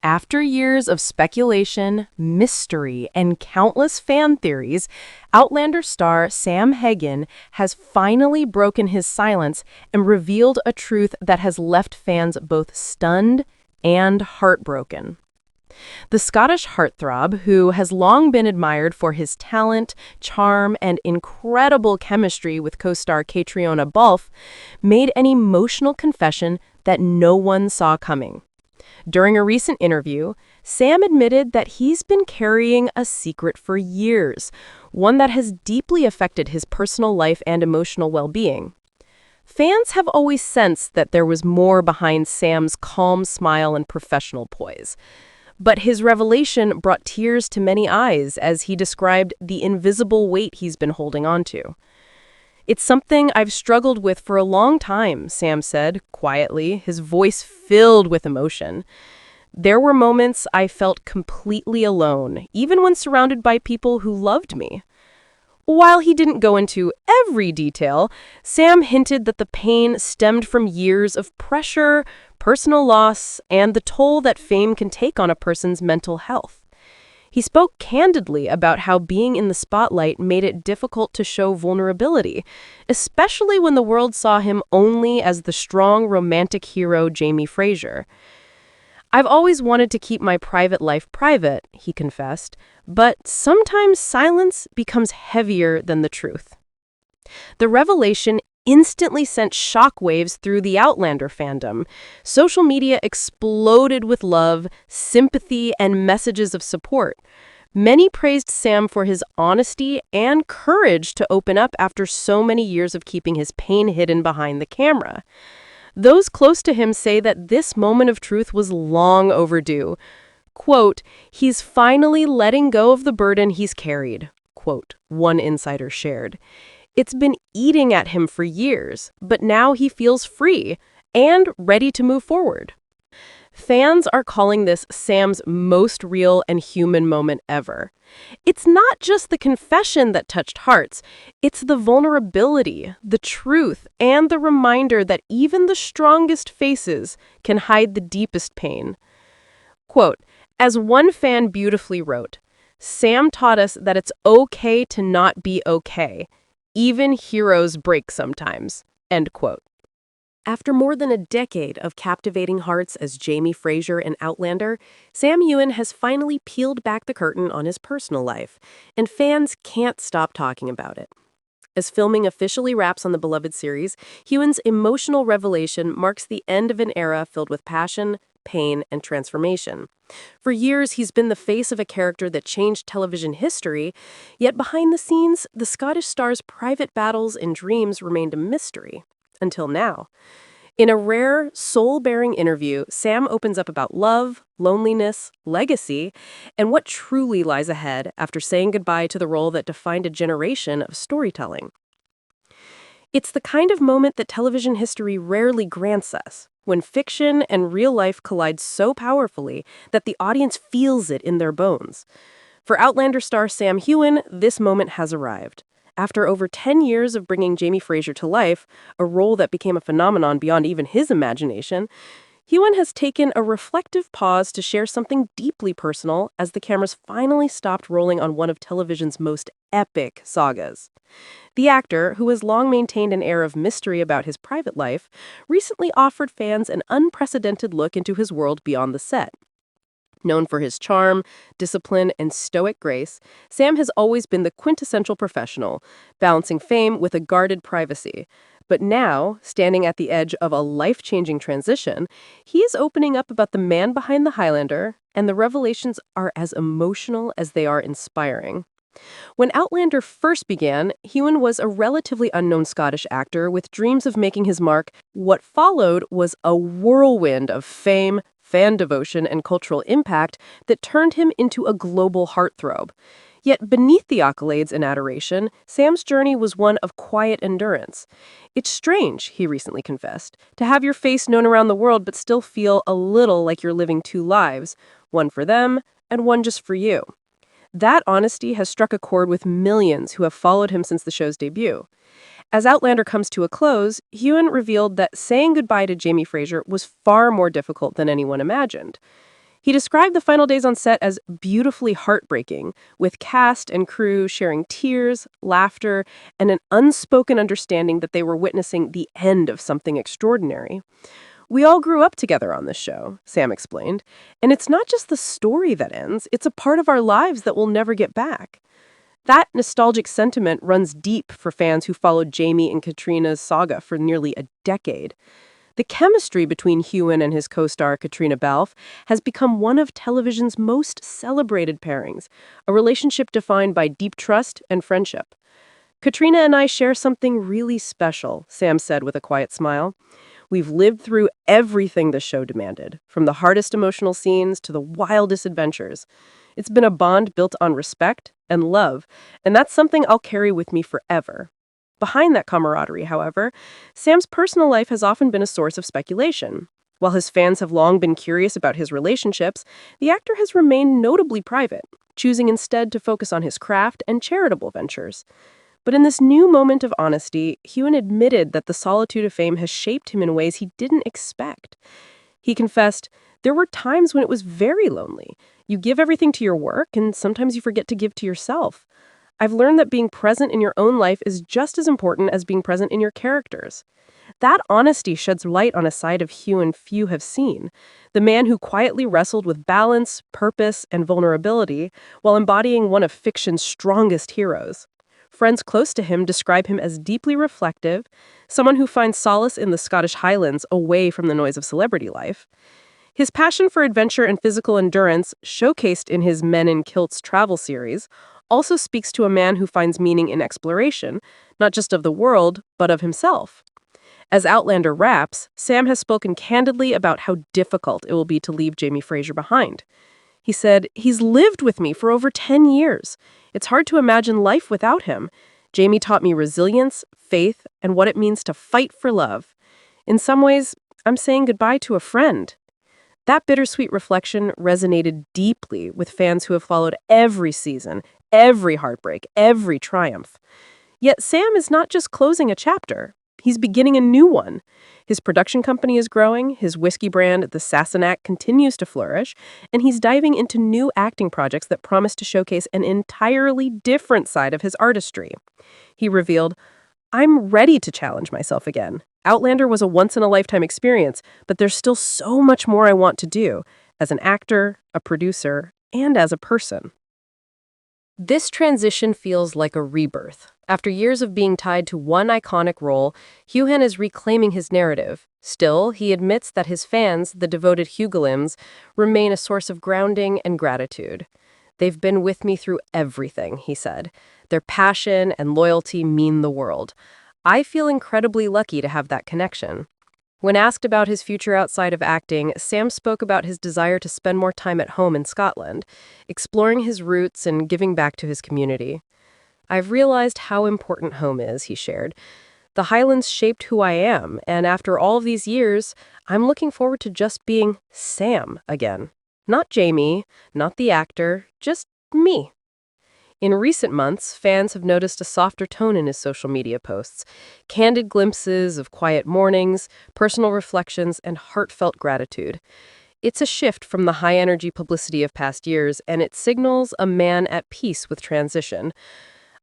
After years of speculation, mystery, and countless fan theories, Outlander star Sam Heughan has finally broken his silence and revealed a truth that has left fans both stunned and heartbroken. The Scottish heartthrob, who has long been admired for his talent, charm, and incredible chemistry with co-star Catriona Balfe, made an emotional confession that no one saw coming. During a recent interview, Sam admitted that he's been carrying a secret for years, one that has deeply affected his personal life and emotional well-being. Fans have always sensed that there was more behind Sam's calm smile and professional poise. But his revelation brought tears to many eyes as he described the invisible weight he's been holding onto. "It's something I've struggled with for a long time," Sam said, quietly, his voice filled with emotion. "There were moments I felt completely alone, even when surrounded by people who loved me." While he didn't go into every detail, Sam hinted that the pain stemmed from years of pressure, personal loss, and the toll that fame can take on a person's mental health. He spoke candidly about how being in the spotlight made it difficult to show vulnerability, especially when the world saw him only as the strong romantic hero Jamie Fraser. "I've always wanted to keep my private life private," he confessed, "but sometimes silence becomes heavier than the truth." The revelation instantly sent shockwaves through the Outlander fandom. Social media exploded with love, sympathy, and messages of support. Many praised Sam for his honesty and courage to open up after so many years of keeping his pain hidden behind the camera. Those close to him say that this moment of truth was long overdue. Quote, "He's finally letting go of the burden he's carried," quote, one insider shared. "It's been eating at him for years, but now he feels free and ready to move forward." Fans are calling this Sam's most real and human moment ever. It's not just the confession that touched hearts, it's the vulnerability, the truth, and the reminder that even the strongest faces can hide the deepest pain. Quote, as one fan beautifully wrote, "Sam taught us that it's okay to not be okay. Even heroes break sometimes." End quote. After more than a decade of captivating hearts as Jamie Fraser in Outlander, Sam Heughan has finally peeled back the curtain on his personal life, and fans can't stop talking about it. As filming officially wraps on the beloved series, Heughan's emotional revelation marks the end of an era filled with passion, pain, and transformation. For years, he's been the face of a character that changed television history, yet behind the scenes, the Scottish star's private battles and dreams remained a mystery. Until now. In a rare, soul-bearing interview, Sam opens up about love, loneliness, legacy, and what truly lies ahead after saying goodbye to the role that defined a generation of storytelling. It's the kind of moment that television history rarely grants us, when fiction and real life collide so powerfully that the audience feels it in their bones. For Outlander star Sam Heughan, this moment has arrived. After over 10 years of bringing Jamie Fraser to life, a role that became a phenomenon beyond even his imagination, Heughan has taken a reflective pause to share something deeply personal as the cameras finally stopped rolling on one of television's most epic sagas. The actor, who has long maintained an air of mystery about his private life, recently offered fans an unprecedented look into his world beyond the set. Known for his charm, discipline, and stoic grace, Sam has always been the quintessential professional, balancing fame with a guarded privacy. But now, standing at the edge of a life-changing transition, he is opening up about the man behind the Highlander, and the revelations are as emotional as they are inspiring. When Outlander first began, Heughan was a relatively unknown Scottish actor with dreams of making his mark. What followed was a whirlwind of fame, fan devotion, and cultural impact that turned him into a global heartthrob. Yet beneath the accolades and adoration, Sam's journey was one of quiet endurance. "It's strange," he recently confessed, "to have your face known around the world but still feel a little like you're living two lives, one for them and one just for you." That honesty has struck a chord with millions who have followed him since the show's debut. As Outlander comes to a close, Heughan revealed that saying goodbye to Jamie Fraser was far more difficult than anyone imagined. He described the final days on set as beautifully heartbreaking, with cast and crew sharing tears, laughter, and an unspoken understanding that they were witnessing the end of something extraordinary. We all grew up together on this show, Sam explained, and it's not just the story that ends, it's a part of our lives that we'll never get back. That nostalgic sentiment runs deep for fans who followed Jamie and Katrina's saga for nearly a decade. The chemistry between Heughan and his co-star Katrina Balfe has become one of television's most celebrated pairings, a relationship defined by deep trust and friendship. Katrina and I share something really special, Sam said with a quiet smile. We've lived through everything the show demanded, from the hardest emotional scenes to the wildest adventures. It's been a bond built on respect and love, and that's something I'll carry with me forever. Behind that camaraderie, however, Sam's personal life has often been a source of speculation. While his fans have long been curious about his relationships, the actor has remained notably private, choosing instead to focus on his craft and charitable ventures. But in this new moment of honesty, Heughan admitted that the solitude of fame has shaped him in ways he didn't expect. He confessed, "There were times when it was very lonely. You give everything to your work, and sometimes you forget to give to yourself. I've learned that being present in your own life is just as important as being present in your characters." That honesty sheds light on a side of Heughan few have seen, the man who quietly wrestled with balance, purpose, and vulnerability while embodying one of fiction's strongest heroes. Friends close to him describe him as deeply reflective, someone who finds solace in the Scottish Highlands away from the noise of celebrity life. His passion for adventure and physical endurance, showcased in his Men in Kilts travel series, also speaks to a man who finds meaning in exploration, not just of the world, but of himself. As Outlander wraps, Sam has spoken candidly about how difficult it will be to leave Jamie Fraser behind. He said, "He's lived with me for over 10 years. It's hard to imagine life without him. Jamie taught me resilience, faith, and what it means to fight for love. In some ways, I'm saying goodbye to a friend." That bittersweet reflection resonated deeply with fans who have followed every season, every heartbreak, every triumph. Yet Sam is not just closing a chapter. He's beginning a new one. His production company is growing, his whiskey brand, the Sassenach, continues to flourish, and he's diving into new acting projects that promise to showcase an entirely different side of his artistry. He revealed, "I'm ready to challenge myself again. Outlander was a once-in-a-lifetime experience, but there's still so much more I want to do, as an actor, a producer, and as a person." This transition feels like a rebirth. After years of being tied to one iconic role, Heughan is reclaiming his narrative. Still, he admits that his fans, the devoted Heugalims, remain a source of grounding and gratitude. "They've been with me through everything," he said. "Their passion and loyalty mean the world. I feel incredibly lucky to have that connection." When asked about his future outside of acting, Sam spoke about his desire to spend more time at home in Scotland, exploring his roots and giving back to his community. "I've realized how important home is," he shared. "The Highlands shaped who I am, and after all of these years, I'm looking forward to just being Sam again. Not Jamie, not the actor, just me." In recent months, fans have noticed a softer tone in his social media posts, candid glimpses of quiet mornings, personal reflections, and heartfelt gratitude. It's a shift from the high-energy publicity of past years, and it signals a man at peace with transition.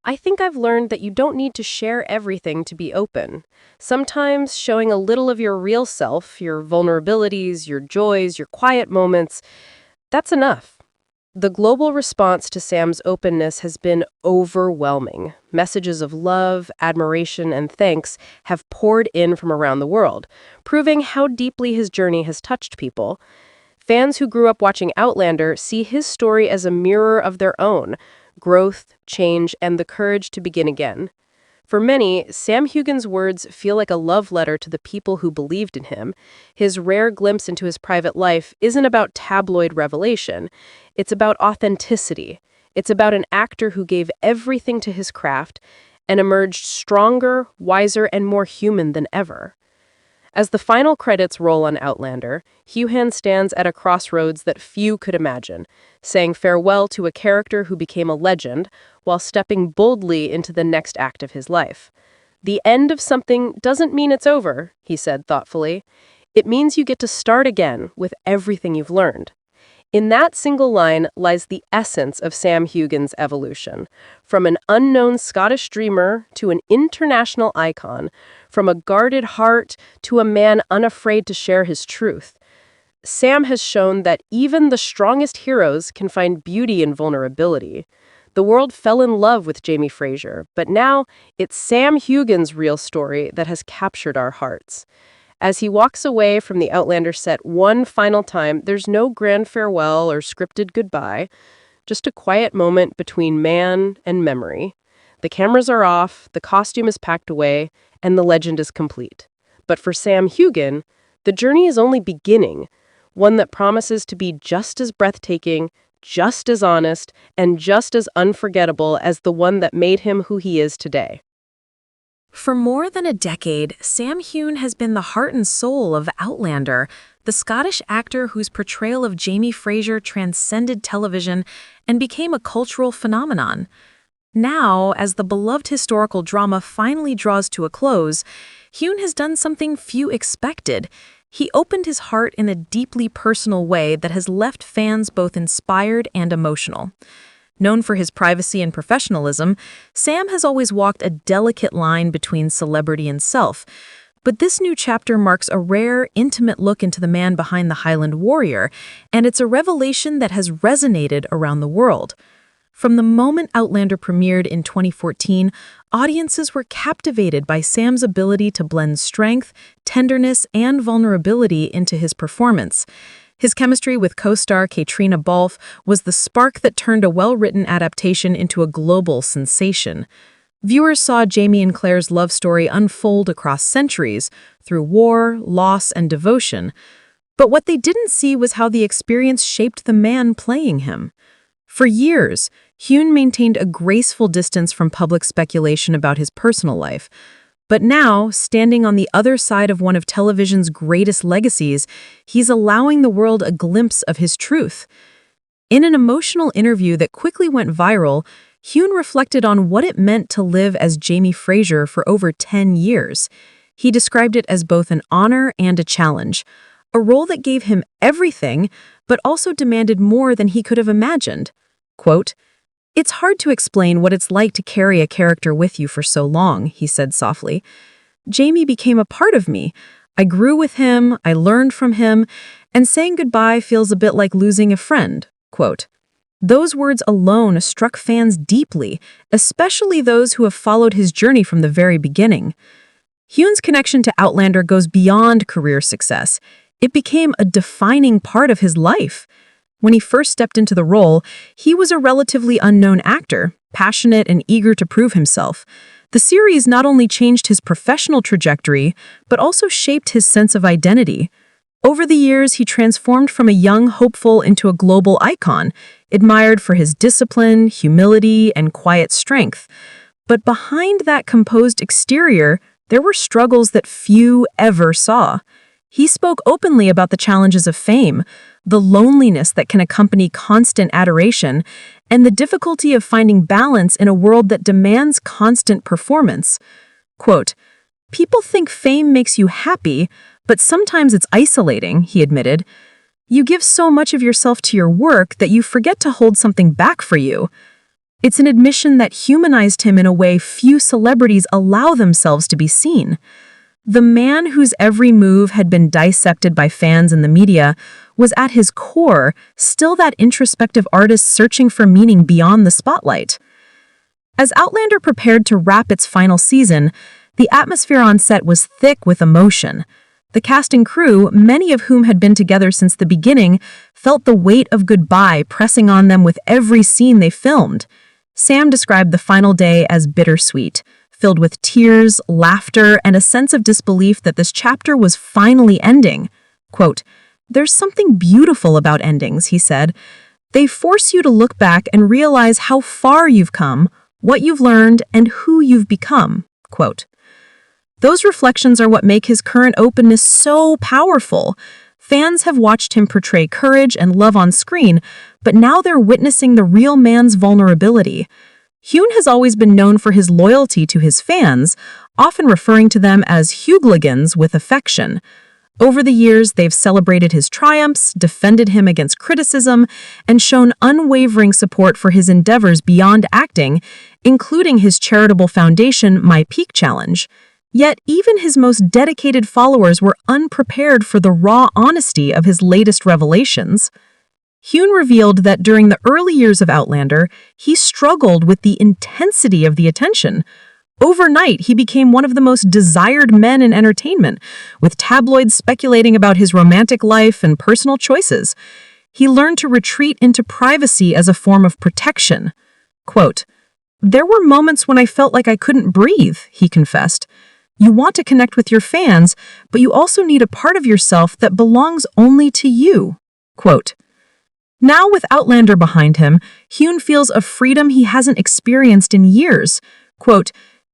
"I think I've learned that you don't need to share everything to be open. Sometimes showing a little of your real self, your vulnerabilities, your joys, your quiet moments, that's enough." The global response to Sam's openness has been overwhelming. Messages of love, admiration, and thanks have poured in from around the world, proving how deeply his journey has touched people. Fans who grew up watching Outlander see his story as a mirror of their own: growth, change, and the courage to begin again. For many, Sam Heughan's words feel like a love letter to the people who believed in him. His rare glimpse into his private life isn't about tabloid revelation. It's about authenticity. It's about an actor who gave everything to his craft and emerged stronger, wiser, and more human than ever. As the final credits roll on Outlander, Heughan stands at a crossroads that few could imagine, saying farewell to a character who became a legend while stepping boldly into the next act of his life. "The end of something doesn't mean it's over," he said thoughtfully. "It means you get to start again with everything you've learned." In that single line lies the essence of Sam Heughan's evolution. From an unknown Scottish dreamer to an international icon, from a guarded heart to a man unafraid to share his truth. Sam has shown that even the strongest heroes can find beauty in vulnerability. The world fell in love with Jamie Fraser, but now it's Sam Heughan's real story that has captured our hearts. As he walks away from the Outlander set one final time, there's no grand farewell or scripted goodbye, just a quiet moment between man and memory. The cameras are off, the costume is packed away, and the legend is complete. But for Sam Heughan, the journey is only beginning, one that promises to be just as breathtaking, just as honest, and just as unforgettable as the one that made him who he is today. For more than a decade, Sam Heughan has been the heart and soul of Outlander, the Scottish actor whose portrayal of Jamie Fraser transcended television and became a cultural phenomenon. Now, as the beloved historical drama finally draws to a close, Heughan has done something few expected. He opened his heart in a deeply personal way that has left fans both inspired and emotional. Known for his privacy and professionalism, Sam has always walked a delicate line between celebrity and self. But this new chapter marks a rare, intimate look into the man behind the Highland warrior, and it's a revelation that has resonated around the world. From the moment Outlander premiered in 2014, audiences were captivated by Sam's ability to blend strength, tenderness, and vulnerability into his performance. His chemistry with co-star Caitriona Balfe was the spark that turned a well-written adaptation into a global sensation. Viewers saw Jamie and Claire's love story unfold across centuries, through war, loss, and devotion. But what they didn't see was how the experience shaped the man playing him. For years, Heughan maintained a graceful distance from public speculation about his personal life. But now, standing on the other side of one of television's greatest legacies, he's allowing the world a glimpse of his truth. In an emotional interview that quickly went viral, Heughan reflected on what it meant to live as Jamie Fraser for over 10 years. He described it as both an honor and a challenge, a role that gave him everything, but also demanded more than he could have imagined. Quote, "It's hard to explain what it's like to carry a character with you for so long," he said softly. "Jamie became a part of me. I grew with him, I learned from him, and saying goodbye feels a bit like losing a friend." Quote. Those words alone struck fans deeply, especially those who have followed his journey from the very beginning. Heughan's connection to Outlander goes beyond career success. It became a defining part of his life. When he first stepped into the role, he was a relatively unknown actor, passionate and eager to prove himself. The series not only changed his professional trajectory, but also shaped his sense of identity. Over the years, he transformed from a young hopeful into a global icon, admired for his discipline, humility, and quiet strength. But behind that composed exterior, there were struggles that few ever saw. He spoke openly about the challenges of fame, the loneliness that can accompany constant adoration, and the difficulty of finding balance in a world that demands constant performance. Quote, "People think fame makes you happy, but sometimes it's isolating," he admitted. "You give so much of yourself to your work that you forget to hold something back for you." It's an admission that humanized him in a way few celebrities allow themselves to be seen. The man whose every move had been dissected by fans and the media was at his core still that introspective artist searching for meaning beyond the spotlight. As Outlander prepared to wrap its final season, the atmosphere on set was thick with emotion. The cast and crew, many of whom had been together since the beginning, felt the weight of goodbye pressing on them with every scene they filmed. Sam described the final day as bittersweet, filled with tears, laughter, and a sense of disbelief that this chapter was finally ending. Quote, "There's something beautiful about endings," he said. "They force you to look back and realize how far you've come, what you've learned, and who you've become." Quote. Those reflections are what make his current openness so powerful. Fans have watched him portray courage and love on screen, but now they're witnessing the real man's vulnerability. Heughan has always been known for his loyalty to his fans, often referring to them as Heugligans with affection. Over the years, they've celebrated his triumphs, defended him against criticism, and shown unwavering support for his endeavors beyond acting, including his charitable foundation, My Peak Challenge. Yet, even his most dedicated followers were unprepared for the raw honesty of his latest revelations. Heughan revealed that during the early years of Outlander, he struggled with the intensity of the attention. Overnight, he became one of the most desired men in entertainment, with tabloids speculating about his romantic life and personal choices. He learned to retreat into privacy as a form of protection. Quote, "There were moments when I felt like I couldn't breathe," he confessed. "You want to connect with your fans, but you also need a part of yourself that belongs only to you." Quote, now with Outlander behind him, Heughan feels a freedom he hasn't experienced in years. Quote,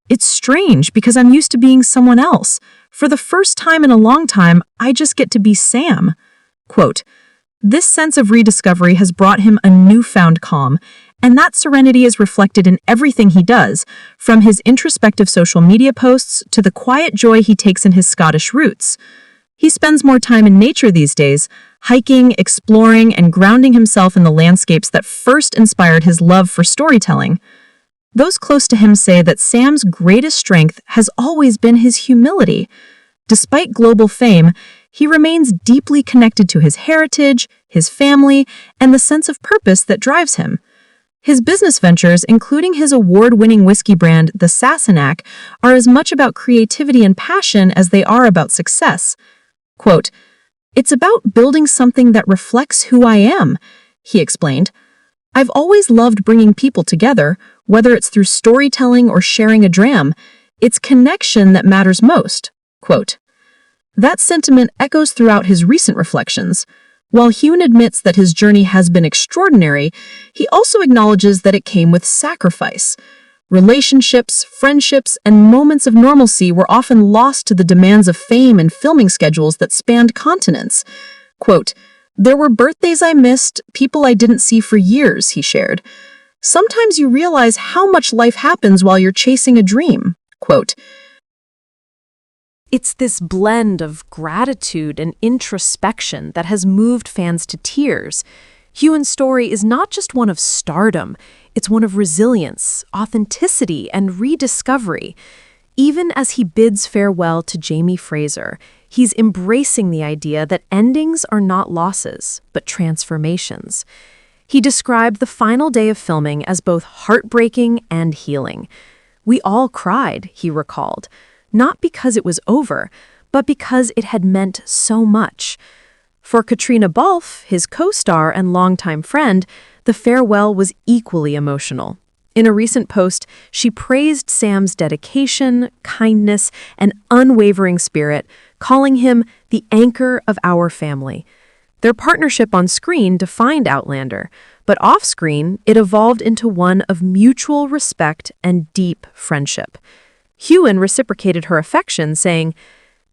"It's strange because I'm used to being someone else. For the first time in a long time, I just get to be Sam." Quote, "This sense of rediscovery has brought him a newfound calm, and that serenity is reflected in everything he does, from his introspective social media posts to the quiet joy he takes in his Scottish roots. He spends more time in nature these days, hiking, exploring, and grounding himself in the landscapes that first inspired his love for storytelling. Those close to him say that Sam's greatest strength has always been his humility. Despite global fame, he remains deeply connected to his heritage, his family, and the sense of purpose that drives him. His business ventures, including his award-winning whiskey brand, the Sassenach, are as much about creativity and passion as they are about success. Quote, "It's about building something that reflects who I am," he explained. "I've always loved bringing people together, whether it's through storytelling or sharing a dram. It's connection that matters most." Quote, that sentiment echoes throughout his recent reflections. While Heughan admits that his journey has been extraordinary, he also acknowledges that it came with sacrifice. Relationships, friendships, and moments of normalcy were often lost to the demands of fame and filming schedules that spanned continents. Quote, "There were birthdays I missed, people I didn't see for years," he shared. "Sometimes you realize how much life happens while you're chasing a dream." Quote, It's this blend of gratitude and introspection that has moved fans to tears. Heughan's story is not just one of stardom, it's one of resilience, authenticity, and rediscovery. Even as he bids farewell to Jamie Fraser, he's embracing the idea that endings are not losses, but transformations. He described the final day of filming as both heartbreaking and healing. "We all cried," he recalled, not because it was over, but because it had meant so much. For Katrina Balfe, his co-star and longtime friend, the farewell was equally emotional. In a recent post, she praised Sam's dedication, kindness, and unwavering spirit, calling him the anchor of our family. Their partnership on screen defined Outlander, but off-screen, it evolved into one of mutual respect and deep friendship. Heughan reciprocated her affection, saying,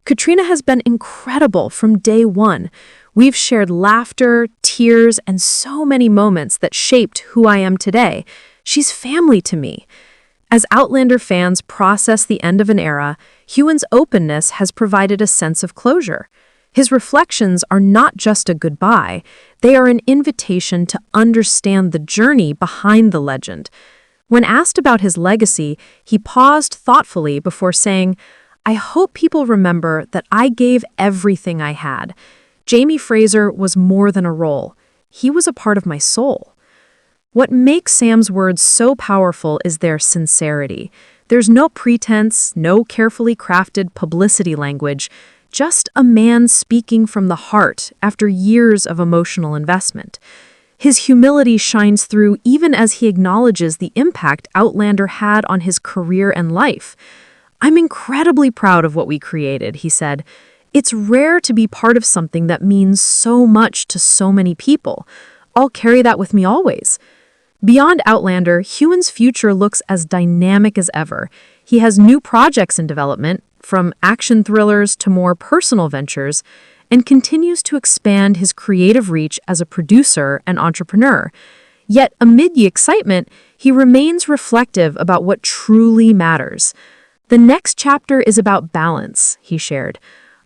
"Katrina has been incredible from day one. We've shared laughter, tears, and so many moments that shaped who I am today. She's family to me." As Outlander fans process the end of an era, Heughan's openness has provided a sense of closure. His reflections are not just a goodbye, they are an invitation to understand the journey behind the legend. When asked about his legacy, he paused thoughtfully before saying, "I hope people remember that I gave everything I had. Jamie Fraser was more than a role. He was a part of my soul." What makes Sam's words so powerful is their sincerity. There's no pretense, no carefully crafted publicity language, just a man speaking from the heart after years of emotional investment. His humility shines through even as he acknowledges the impact Outlander had on his career and life. "I'm incredibly proud of what we created," he said. "It's rare to be part of something that means so much to so many people. I'll carry that with me always." Beyond Outlander, Heughan's future looks as dynamic as ever. He has new projects in development, from action thrillers to more personal ventures, and continues to expand his creative reach as a producer and entrepreneur. Yet, amid the excitement, he remains reflective about what truly matters. "The next chapter is about balance," he shared.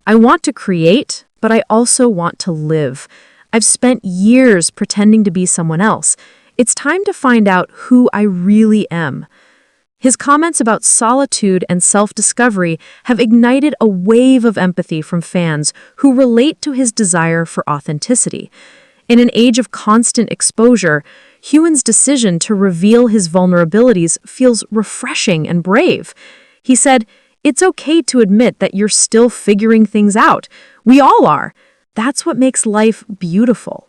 I want to create, but I also want to live. I've spent years pretending to be someone else. It's time to find out who I really am. His comments about solitude and self-discovery have ignited a wave of empathy from fans who relate to his desire for authenticity. In an age of constant exposure, Heughan's decision to reveal his vulnerabilities feels refreshing and brave. He said, "It's okay to admit that you're still figuring things out. We all are. That's what makes life beautiful."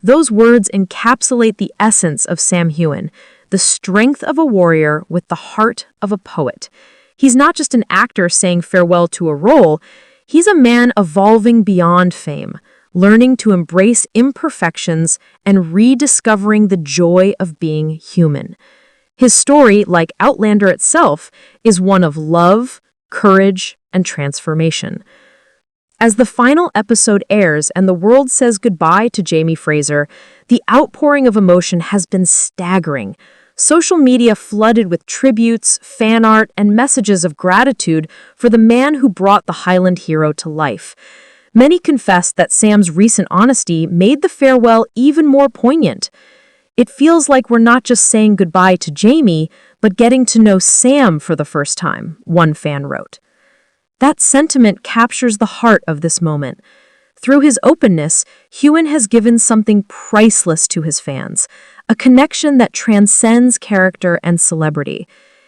Those words encapsulate the essence of Sam Heughan, the strength of a warrior with the heart of a poet. He's not just an actor saying farewell to a role, he's a man evolving beyond fame, learning to embrace imperfections and rediscovering the joy of being human. His story, like Outlander itself, is one of love, courage, and transformation. As the final episode airs and the world says goodbye to Jamie Fraser, the outpouring of emotion has been staggering. Social media flooded with tributes, fan art, and messages of gratitude for the man who brought the Highland hero to life. Many confessed that Sam's recent honesty made the farewell even more poignant. It feels like we're not just saying goodbye to Jamie, but getting to know Sam for the first time, one fan wrote. That sentiment captures the heart of this moment. Through his openness, Heughan has given something priceless to his fans, a connection that transcends character and celebrity.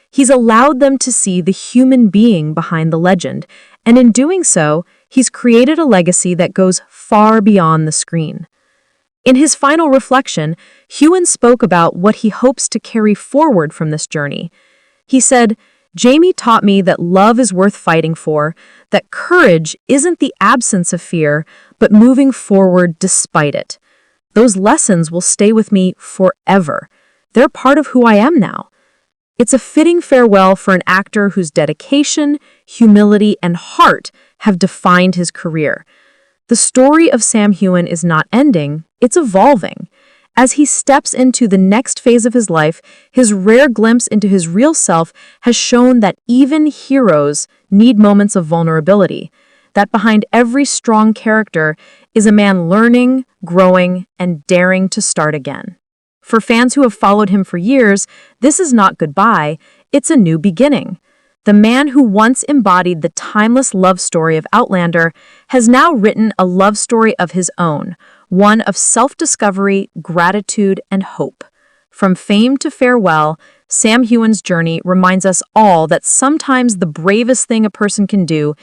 He's allowed them to see the human being behind the legend, and in doing so, he's created a legacy that goes far beyond the screen. In his final reflection, Heughan spoke about what he hopes to carry forward from this journey. He said, "Jamie taught me that love is worth fighting for, that courage isn't the absence of fear, but moving forward despite it. Those lessons will stay with me forever. They're part of who I am now." It's a fitting farewell for an actor whose dedication, humility, and heart have defined his career. The story of Sam Heughan is not ending, it's evolving. As he steps into the next phase of his life, his rare glimpse into his real self has shown that even heroes need moments of vulnerability, that behind every strong character is a man learning, growing, and daring to start again. For fans who have followed him for years, this is not goodbye, it's a new beginning. The man who once embodied the timeless love story of Outlander has now written a love story of his own, one of self-discovery, gratitude, and hope. From fame to farewell, Sam Heughan's journey reminds us all that sometimes the bravest thing a person can do